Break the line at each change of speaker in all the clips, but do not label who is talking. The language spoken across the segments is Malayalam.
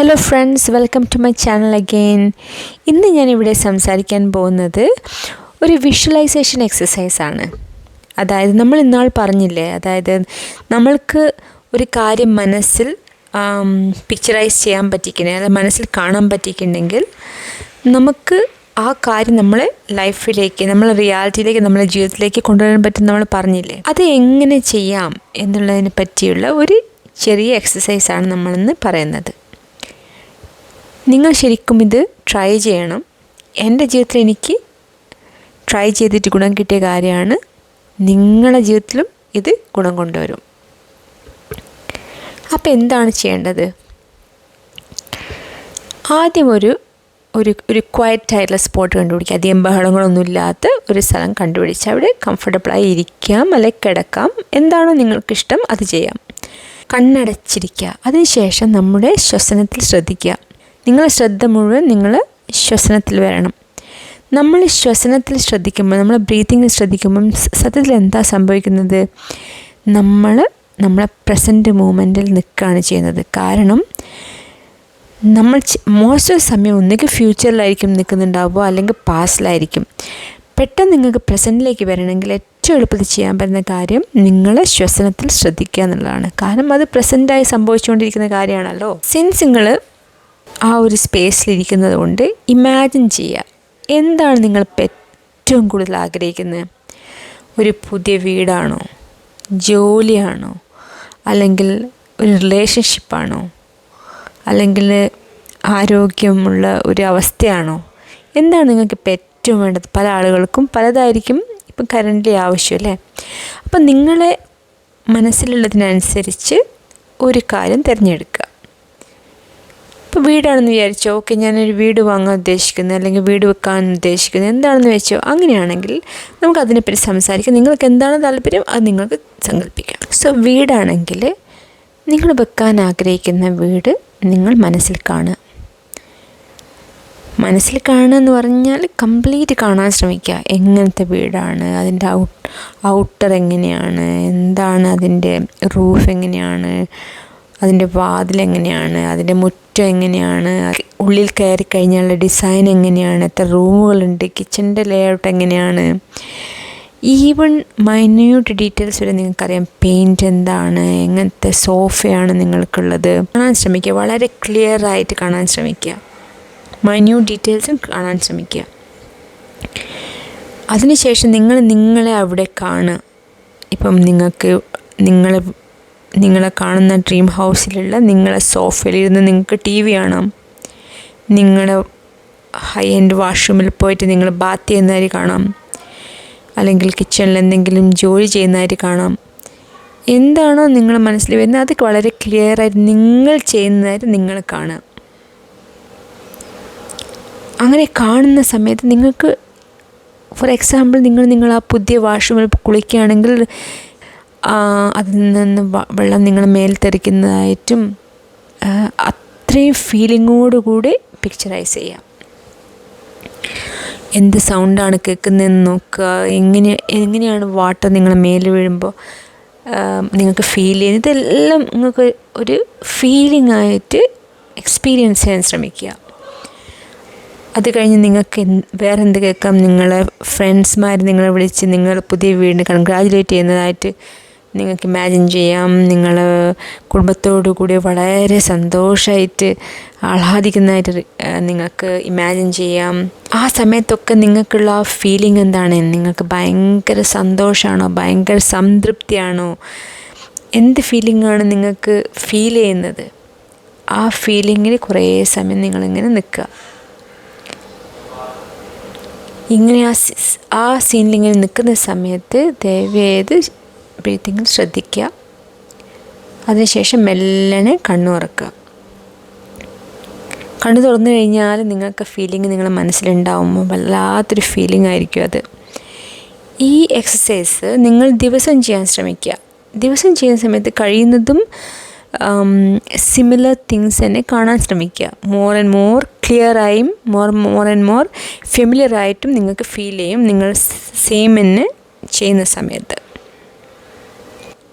Hello friends, welcome to my channel again. ഇന്ന് ഞാനിവിടെ സംസാരിക്കാൻ പോകുന്നത് ഒരു വിഷ്വലൈസേഷൻ എക്സസൈസാണ്. അതായത് നമ്മൾ ഇന്നാൾ പറഞ്ഞില്ലേ, അതായത് നമ്മൾക്ക് ഒരു കാര്യം മനസ്സിൽ പിക്ചറൈസ് ചെയ്യാൻ പറ്റിക്കണേ, അതായത് മനസ്സിൽ കാണാൻ പറ്റിയിട്ടുണ്ടെങ്കിൽ നമുക്ക് ആ കാര്യം നമ്മളെ ലൈഫിലേക്ക്, നമ്മളെ റിയാലിറ്റിയിലേക്ക്, നമ്മളെ ജീവിതത്തിലേക്ക് കൊണ്ടുവരാൻ പറ്റും നമ്മൾ പറഞ്ഞില്ലേ. അത് എങ്ങനെ ചെയ്യാം എന്നുള്ളതിനെ പറ്റിയുള്ള ഒരു ചെറിയ എക്സസൈസാണ് നമ്മളിന്ന് പറയുന്നത്. നിങ്ങൾ ശരിക്കും ഇത് ട്രൈ ചെയ്യണം. എൻ്റെ ജീവിതത്തിൽ എനിക്ക് ട്രൈ ചെയ്തിട്ട് ഗുണം കിട്ടിയ കാര്യമാണ്. നിങ്ങളുടെ ജീവിതത്തിലും ഇത് ഗുണം കൊണ്ടുവരും. അപ്പോൾ എന്താണ് ചെയ്യേണ്ടത്? ആദ്യം ഒരു ക്വയറ്റ് ആയിട്ടുള്ള സ്പോട്ട് കണ്ടുപിടിക്കുക. അധികം ബഹളങ്ങളൊന്നുമില്ലാത്ത ഒരു സ്ഥലം കണ്ടുപിടിച്ച് അവിടെ കംഫർട്ടബിളായി ഇരിക്കാം, അല്ലെങ്കിൽ കിടക്കാം. എന്താണോ നിങ്ങൾക്കിഷ്ടം അത് ചെയ്യാം. കണ്ണടച്ചിരിക്കുക. അതിനുശേഷം നമ്മുടെ ശ്വസനത്തിൽ ശ്രദ്ധിക്കുക. നിങ്ങളുടെ ശ്രദ്ധ മുഴുവൻ നിങ്ങൾ ശ്വസനത്തിൽ വരണം. നമ്മൾ ശ്വസനത്തിൽ ശ്രദ്ധിക്കുമ്പോൾ, നമ്മൾ ബ്രീത്തിങ്ങിൽ ശ്രദ്ധിക്കുമ്പം സത്യത്തിൽ എന്താ സംഭവിക്കുന്നത്? നമ്മളെ പ്രസൻറ്റ് മൂമെൻറ്റിൽ നിൽക്കുകയാണ് ചെയ്യുന്നത്. കാരണം നമ്മൾ മോസ്റ്റ് ഓഫ് സമയം ഒന്നുകിൽ ഫ്യൂച്ചറിലായിരിക്കും നിൽക്കുന്നുണ്ടാവുക, അല്ലെങ്കിൽ പാസ്റ്റിലായിരിക്കും. പെട്ടെന്ന് നിങ്ങൾക്ക് പ്രസൻറ്റിലേക്ക് വരണമെങ്കിൽ ഏറ്റവും എളുപ്പത്തിൽ ചെയ്യാൻ പറ്റുന്ന കാര്യം നിങ്ങൾ ശ്വസനത്തിൽ ശ്രദ്ധിക്കുക എന്നുള്ളതാണ്. കാരണം അത് പ്രസൻറ്റായി സംഭവിച്ചുകൊണ്ടിരിക്കുന്ന കാര്യമാണല്ലോ. സിൻസ് നിങ്ങൾ ആ ഒരു സ്പേസിലിരിക്കുന്നത് കൊണ്ട് ഇമാജിൻ ചെയ്യുക, എന്താണ് നിങ്ങൾ ഏറ്റവും കൂടുതൽ ആഗ്രഹിക്കുന്നത്? ഒരു പുതിയ വീടാണോ, ജോലിയാണോ, അല്ലെങ്കിൽ ഒരു റിലേഷൻഷിപ്പാണോ, അല്ലെങ്കിൽ ആരോഗ്യമുള്ള ഒരു അവസ്ഥയാണോ? എന്താണ് നിങ്ങൾക്ക് ഇപ്പം ഏറ്റവും വേണ്ടത്? പല ആളുകൾക്കും പലതായിരിക്കും ഇപ്പം കറൻ്റ് ആവശ്യം അല്ലേ. അപ്പം നിങ്ങളെ മനസ്സിലുള്ളതിനനുസരിച്ച് ഒരു കാര്യം തിരഞ്ഞെടുക്കുക. ഇപ്പോൾ വീടാണെന്ന് വിചാരിച്ചോ, ഓക്കെ ഞാനൊരു വീട് വാങ്ങാൻ ഉദ്ദേശിക്കുന്നത്, അല്ലെങ്കിൽ വീട് വെക്കാൻ ഉദ്ദേശിക്കുന്നത് എന്താണെന്ന് വെച്ചോ, അങ്ങനെയാണെങ്കിൽ നമുക്ക് അതിനെപ്പറ്റി സംസാരിക്കാം. നിങ്ങൾക്ക് എന്താണ് താല്പര്യം അത് നിങ്ങൾക്ക് സങ്കല്പിക്കാം. സോ വീടാണെങ്കിൽ നിങ്ങൾ വെക്കാൻ ആഗ്രഹിക്കുന്ന വീട് നിങ്ങൾ മനസ്സിൽ കാണുക. മനസ്സിൽ കാണുക എന്ന് പറഞ്ഞാൽ കംപ്ലീറ്റ് കാണാൻ ശ്രമിക്കുക. എങ്ങനത്തെ വീടാണ്, അതിൻ്റെ ഔട്ടർ എങ്ങനെയാണ്, എന്താണ് അതിൻ്റെ റൂഫ് എങ്ങനെയാണ്, അതിൻ്റെ വാതിലെങ്ങനെയാണ്, അതിൻ്റെ മുറ്റം എങ്ങനെയാണ്, ഉള്ളിൽ കയറി കഴിഞ്ഞാലുള്ള ഡിസൈൻ എങ്ങനെയാണ്, എത്ര റൂമുകളുണ്ട്, കിച്ചൻ്റെ ലേഔട്ട് എങ്ങനെയാണ്, ഈവൺ മൈന്യൂട്ട് ഡീറ്റെയിൽസ് വരെ നിങ്ങൾക്കറിയാം. പെയിൻറ്റ് എന്താണ്, എങ്ങനത്തെ സോഫയാണ് നിങ്ങൾക്കുള്ളത്, കാണാൻ ശ്രമിക്കുക. വളരെ ക്ലിയർ ആയിട്ട് കാണാൻ ശ്രമിക്കുക. മൈന്യൂട്ട് ഡീറ്റെയിൽസും കാണാൻ ശ്രമിക്കുക. അതിനുശേഷം നിങ്ങളെ അവിടെ കാണുക. ഇപ്പം നിങ്ങളെ കാണുന്ന ഡ്രീം ഹൗസിലുള്ള നിങ്ങളെ സോഫയിലിരുന്ന് നിങ്ങൾക്ക് ടി വി കാണാം. നിങ്ങളുടെ ഹൈ എൻഡ് വാഷ്റൂമിൽ പോയിട്ട് നിങ്ങൾ ബാത്ത് ചെയ്യുന്നതായി കാണാം, അല്ലെങ്കിൽ കിച്ചണിൽ എന്തെങ്കിലും ജോലി ചെയ്യുന്നതായിട്ട് കാണാം. എന്താണോ നിങ്ങളുടെ മനസ്സിൽ വരുന്നത് അത് വളരെ ക്ലിയറായിട്ട് നിങ്ങൾ ചെയ്യുന്നതായിട്ട് നിങ്ങൾ കാണാം. അങ്ങനെ കാണുന്ന സമയത്ത് നിങ്ങൾക്ക്, ഫോർ എക്സാമ്പിൾ, നിങ്ങൾ ആ പുതിയ വാഷ്റൂമിൽ കുളിക്കുകയാണെങ്കിൽ അതിൽ നിന്ന് വെള്ളം നിങ്ങളുടെ മേൽ തെറിക്കുന്നതായിട്ടും അത്രയും ഫീലിങ്ങോടുകൂടി പിക്ചറൈസ് ചെയ്യാം. എന്ത് സൗണ്ടാണ് കേൾക്കുന്നതെന്ന് നോക്കുക. എങ്ങനെയാണ് വാട്ടർ നിങ്ങളുടെ മേൽ വീഴുമ്പോൾ നിങ്ങൾക്ക് ഫീൽ ചെയ്യുന്നത്, ഇതെല്ലാം നിങ്ങൾക്ക് ഒരു ഫീലിംഗ് ആയിട്ട് എക്സ്പീരിയൻസ് ചെയ്യാൻ ശ്രമിക്കുക. അത് കഴിഞ്ഞ് നിങ്ങൾക്ക് വേറെ എന്ത് കേൾക്കാം? നിങ്ങളെ ഫ്രണ്ട്സ്മാർ നിങ്ങളെ വിളിച്ച് നിങ്ങൾ പുതിയ വീടിന് കൺഗ്രാജുലേറ്റ് ചെയ്യുന്നതായിട്ട് നിങ്ങൾക്ക് ഇമാജിൻ ചെയ്യാം. നിങ്ങൾ കുടുംബത്തോടു കൂടി വളരെ സന്തോഷമായിട്ട് ആഹ്ലാദിക്കുന്നതായിട്ട് നിങ്ങൾക്ക് ഇമാജിൻ ചെയ്യാം. ആ സമയത്തൊക്കെ നിങ്ങൾക്കുള്ള ആ ഫീലിംഗ് എന്താണ്? നിങ്ങൾക്ക് ഭയങ്കര സന്തോഷമാണോ, ഭയങ്കര സംതൃപ്തിയാണോ, എന്ത് ഫീലിംഗാണ് നിങ്ങൾക്ക് ഫീൽ ചെയ്യുന്നത്? ആ ഫീലിങ്ങിൽ കുറേ സമയം നിങ്ങളിങ്ങനെ നിൽക്കുക. ഇങ്ങനെ ആ സീനിലിങ്ങനെ നിൽക്കുന്ന സമയത്ത് ദയവേത് ബ്രീത്തിങ്ങിൽ ശ്രദ്ധിക്കുക. അതിനുശേഷം മെല്ലനെ കണ്ണു തുറക്കുക. കണ്ണു തുറന്നു കഴിഞ്ഞാൽ നിങ്ങൾക്ക് ഫീലിംഗ് നിങ്ങളുടെ മനസ്സിലുണ്ടാവുമ്പോൾ വല്ലാത്തൊരു ഫീലിംഗ് ആയിരിക്കും അത്. ഈ എക്സസൈസ് നിങ്ങൾ ദിവസം ചെയ്യാൻ ശ്രമിക്കുക. ദിവസം ചെയ്യുന്ന സമയത്ത് കഴിയുന്നതും സിമിലർ തിങ്സ് തന്നെ കാണാൻ ശ്രമിക്കുക. മോർ ആൻഡ് മോർ ക്ലിയറായും മോർ ആൻഡ് മോർ ഫെമിലിയറായിട്ടും നിങ്ങൾക്ക് ഫീൽ ചെയ്യും നിങ്ങൾ സെയിം തന്നെ ചെയ്യുന്ന സമയത്ത്.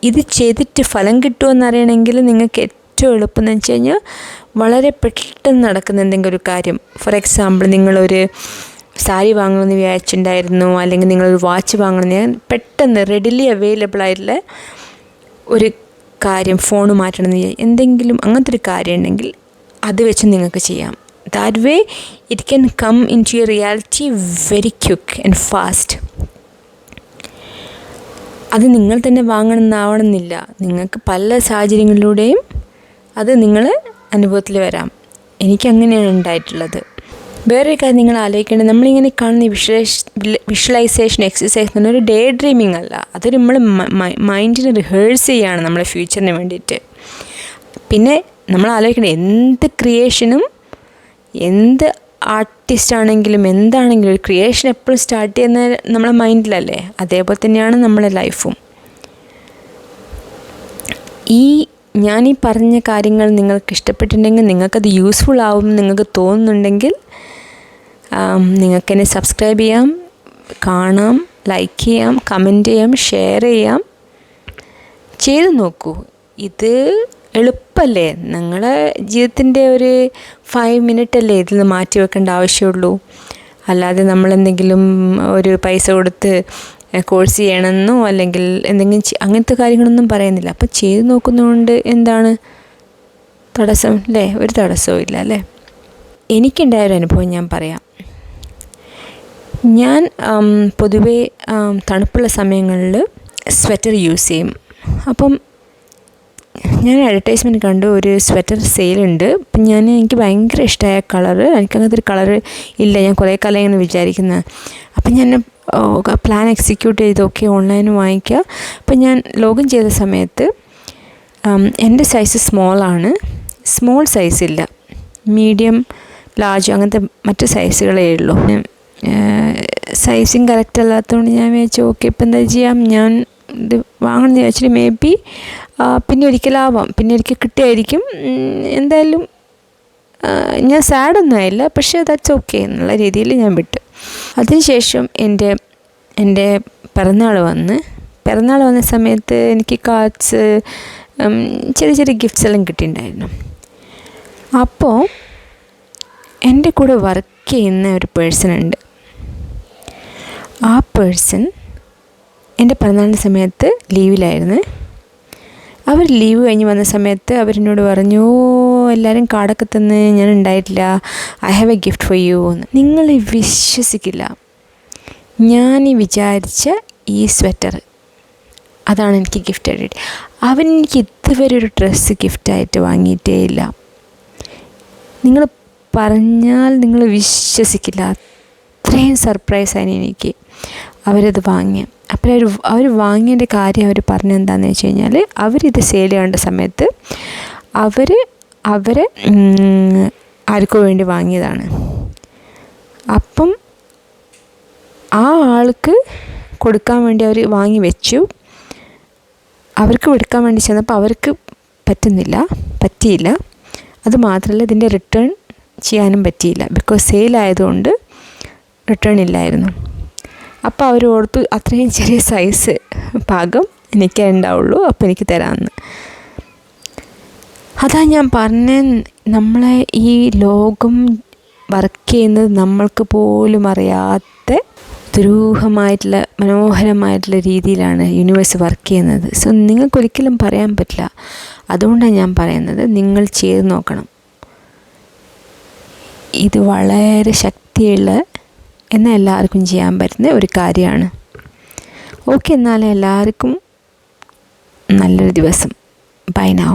ഇത് ചെയ്തിട്ട് ഫലം കിട്ടുമെന്ന് അറിയണമെങ്കിൽ നിങ്ങൾക്ക് ഏറ്റവും എളുപ്പം എന്ന് വെച്ച് കഴിഞ്ഞാൽ വളരെ പെട്ടെന്ന് നടക്കുന്ന എന്തെങ്കിലും ഒരു കാര്യം. ഫോർ എക്സാമ്പിൾ, നിങ്ങളൊരു സാരി വാങ്ങണമെന്ന് വിചാരിച്ചിട്ടുണ്ടായിരുന്നു, അല്ലെങ്കിൽ നിങ്ങളൊരു വാച്ച് വാങ്ങണമെന്ന് പെട്ടെന്ന് റെഡിലി അവൈലബിൾ ആയിട്ടുള്ള ഒരു കാര്യം, ഫോൺ മാറ്റണമെന്ന് എന്തെങ്കിലും അങ്ങനത്തെ ഒരു കാര്യം ഉണ്ടെങ്കിൽ അത് വെച്ച് നിങ്ങൾക്ക് ചെയ്യാം. That way it can come in to your reality very quick and fast. അത് നിങ്ങൾ തന്നെ വാങ്ങണമെന്നാവണമെന്നില്ല. നിങ്ങൾക്ക് പല സാഹചര്യങ്ങളിലൂടെയും അത് നിങ്ങൾ അനുഭവത്തിൽ വരാം. എനിക്കങ്ങനെയാണ് ഉണ്ടായിട്ടുള്ളത്. വേറൊരു കാര്യം നിങ്ങൾ ആലോചിക്കേണ്ടത്, നമ്മളിങ്ങനെ കാണുന്ന വിഷ്വലൈസേഷൻ എക്സസൈസ് എന്ന് പറഞ്ഞാൽ ഒരു ഡേ ഡ്രീമിംഗ് അല്ല. അത് നമ്മൾ മൈൻഡിനെ റിഹേഴ്സ് ചെയ്യുകയാണ് നമ്മളെ ഫ്യൂച്ചറിന് വേണ്ടിയിട്ട്. പിന്നെ നമ്മൾ ആലോചിക്കേണ്ടത്, എന്ത് ക്രിയേഷനും, എന്ത് ആർട്ടിസ്റ്റ് ആണെങ്കിലും എന്താണെങ്കിലും ഒരു ക്രിയേഷൻ എപ്പോഴും സ്റ്റാർട്ട് ചെയ്യുന്നത് നമ്മളെ മൈൻഡിലല്ലേ. അതേപോലെ തന്നെയാണ് നമ്മളെ ലൈഫും. ഞാനീ പറഞ്ഞ കാര്യങ്ങൾ നിങ്ങൾക്ക് ഇഷ്ടപ്പെട്ടിട്ടുണ്ടെങ്കിൽ, നിങ്ങൾക്കത് യൂസ്ഫുൾ ആവും നിങ്ങൾക്ക് തോന്നുന്നുണ്ടെങ്കിൽ, നിങ്ങൾക്കെന്നെ സബ്സ്ക്രൈബ് ചെയ്യാം, കാണാം, ലൈക്ക് ചെയ്യാം, കമൻറ്റ് ചെയ്യാം, ഷെയർ ചെയ്യാം. ചെയ്ത് നോക്കൂ. ഇത് എളുപ്പമല്ലേ? നിങ്ങളുടെ ജീവിതത്തിൻ്റെ ഒരു 5 മിനിറ്റ് അല്ലേ ഇതിൽ നിന്ന് മാറ്റി വെക്കേണ്ട ആവശ്യമുള്ളൂ. അല്ലാതെ നമ്മളെന്തെങ്കിലും ഒരു പൈസ കൊടുത്ത് കോഴ്സ് ചെയ്യണമെന്നോ അല്ലെങ്കിൽ എന്തെങ്കിലും അങ്ങനത്തെ കാര്യങ്ങളൊന്നും പറയുന്നില്ല. അപ്പോൾ ചെയ്ത് നോക്കുന്നതുകൊണ്ട് എന്താണ് തടസ്സം അല്ലേ? ഒരു തടസ്സവും ഇല്ല അല്ലേ? എനിക്കുണ്ടായൊരു അനുഭവം ഞാൻ പറയാം. ഞാൻ പൊതുവേ തണുപ്പുള്ള സമയങ്ങളിൽ സ്വെറ്റർ യൂസ് ചെയ്യും. അപ്പം ഞാൻ അഡ്വർടൈസ്മെൻറ്റ് കണ്ടു, ഒരു സ്വെറ്റർ സെയിലുണ്ട്. അപ്പം എനിക്ക് ഭയങ്കര ഇഷ്ടമായ കളറ്, എനിക്കങ്ങനത്തെ ഒരു കളറ് ഇല്ല, ഞാൻ കുറേ കാലം ഇങ്ങനെ വിചാരിക്കുന്നത്. അപ്പം ഞാൻ പ്ലാൻ എക്സിക്യൂട്ട് ചെയ്ത് ഓൺലൈനിൽ വാങ്ങിക്കുക. അപ്പം ഞാൻ ലോഗിൻ ചെയ്ത സമയത്ത് എൻ്റെ സൈസ് സ്മോളാണ്, സ്മോൾ സൈസില്ല, മീഡിയം, ലാർജ് അങ്ങനത്തെ മറ്റ് സൈസുകളേ ഉള്ളൂ. സൈസിങ് കറക്റ്റ് അല്ലാത്തതുകൊണ്ട് ഞാൻ വിചാരിച്ചു ഇപ്പം എന്താ ചെയ്യാം, ഞാൻ ഇത് വാങ്ങണമെന്ന് വിചാരിച്ചിട്ട് മേ ബി പിന്നെ ഒരിക്കലാവാം, പിന്നെ ഒരിക്കൽ കിട്ടിയായിരിക്കും. എന്തായാലും ഞാൻ സാഡൊന്നും ആയില്ല, പക്ഷേ ദാറ്റ്സ് ഓക്കെ എന്നുള്ള രീതിയിൽ ഞാൻ വിട്ടു. അതിനുശേഷം എൻ്റെ പിറന്നാൾ വന്ന സമയത്ത് എനിക്ക് കാർഡ്സ്, ചെറിയ ചെറിയ ഗിഫ്റ്റ്സ് എല്ലാം കിട്ടിയിട്ടുണ്ടായിരുന്നു. അപ്പോൾ എൻ്റെ കൂടെ വർക്ക് ചെയ്യുന്ന ഒരു പേഴ്സൺ ഉണ്ട്. ആ പേഴ്സൺ എൻ്റെ പിറന്നാളിൻ്റെ സമയത്ത് ലീവിലായിരുന്നു. അവർ ലീവ് കഴിഞ്ഞ് വന്ന സമയത്ത് അവരെന്നോട് പറഞ്ഞു, എല്ലാവരും കാർഡൊക്കെ തന്ന് ഞാൻ ഉണ്ടായിട്ടില്ല, I have A gift for you എന്ന്. നിങ്ങൾ വിശ്വസിക്കില്ല, ഞാൻ വിചാരിച്ച ഈ സ്വെറ്റർ അതാണ് എനിക്ക് ഗിഫ്റ്റ് ആയിട്ട്. എനിക്ക് ഇതുവരെ ഒരു ഡ്രസ്സ് ഗിഫ്റ്റായിട്ട് വാങ്ങിയിട്ടേ ഇല്ല. നിങ്ങൾ പറഞ്ഞാൽ നിങ്ങൾ വിശ്വസിക്കില്ല, അത്രയും സർപ്രൈസാണ് എനിക്ക് അവരത് വാങ്ങിയ. അപ്പോൾ അവർ വാങ്ങിയതിൻ്റെ കാര്യം അവർ പറഞ്ഞെന്താണെന്ന് വെച്ച് കഴിഞ്ഞാൽ, അവരിത് സെയിൽ ചെയ്യേണ്ട സമയത്ത് അവരെ ആർക്കോ വേണ്ടി വാങ്ങിയതാണ്. അപ്പം ആ ആൾക്ക് കൊടുക്കാൻ വേണ്ടി അവർ വാങ്ങി വെച്ചു. അവർക്ക് എടുക്കാൻ വേണ്ടി ചെന്നപ്പോൾ അവർക്ക് പറ്റിയില്ല. അതുമാത്രമല്ല ഇതിൻ്റെ റിട്ടേൺ ചെയ്യാനും പറ്റിയില്ല, ബിക്കോസ് സെയിലായതുകൊണ്ട് റിട്ടേൺ ഇല്ലായിരുന്നു. അപ്പോൾ അവർ ഓർത്തു അത്രയും ചെറിയ സൈസ് പാകം എനിക്കേ ഉണ്ടാവുള്ളൂ, അപ്പോൾ എനിക്ക് തരാമെന്ന്. അതാ ഞാൻ പറഞ്ഞ, നമ്മളെ ഈ ലോകം വർക്ക് ചെയ്യുന്നത് നമ്മൾക്ക് പോലും അറിയാത്ത ദുരൂഹമായിട്ടുള്ള മനോഹരമായിട്ടുള്ള രീതിയിലാണ് യൂണിവേഴ്സ് വർക്ക് ചെയ്യുന്നത്. സോ നിങ്ങൾക്കൊരിക്കലും പറയാൻ പറ്റില്ല. അതുകൊണ്ടാണ് ഞാൻ പറയുന്നത്, നിങ്ങൾ ചെയ്ത് നോക്കണം. ഇത് വളരെ ശക്തിയുള്ള, എന്നാൽ എല്ലാവർക്കും ചെയ്യാൻ പറ്റുന്ന ഒരു കാര്യമാണ്. ഓക്കെ, എന്നാൽ എല്ലാവർക്കും നല്ലൊരു ദിവസം. Buy now.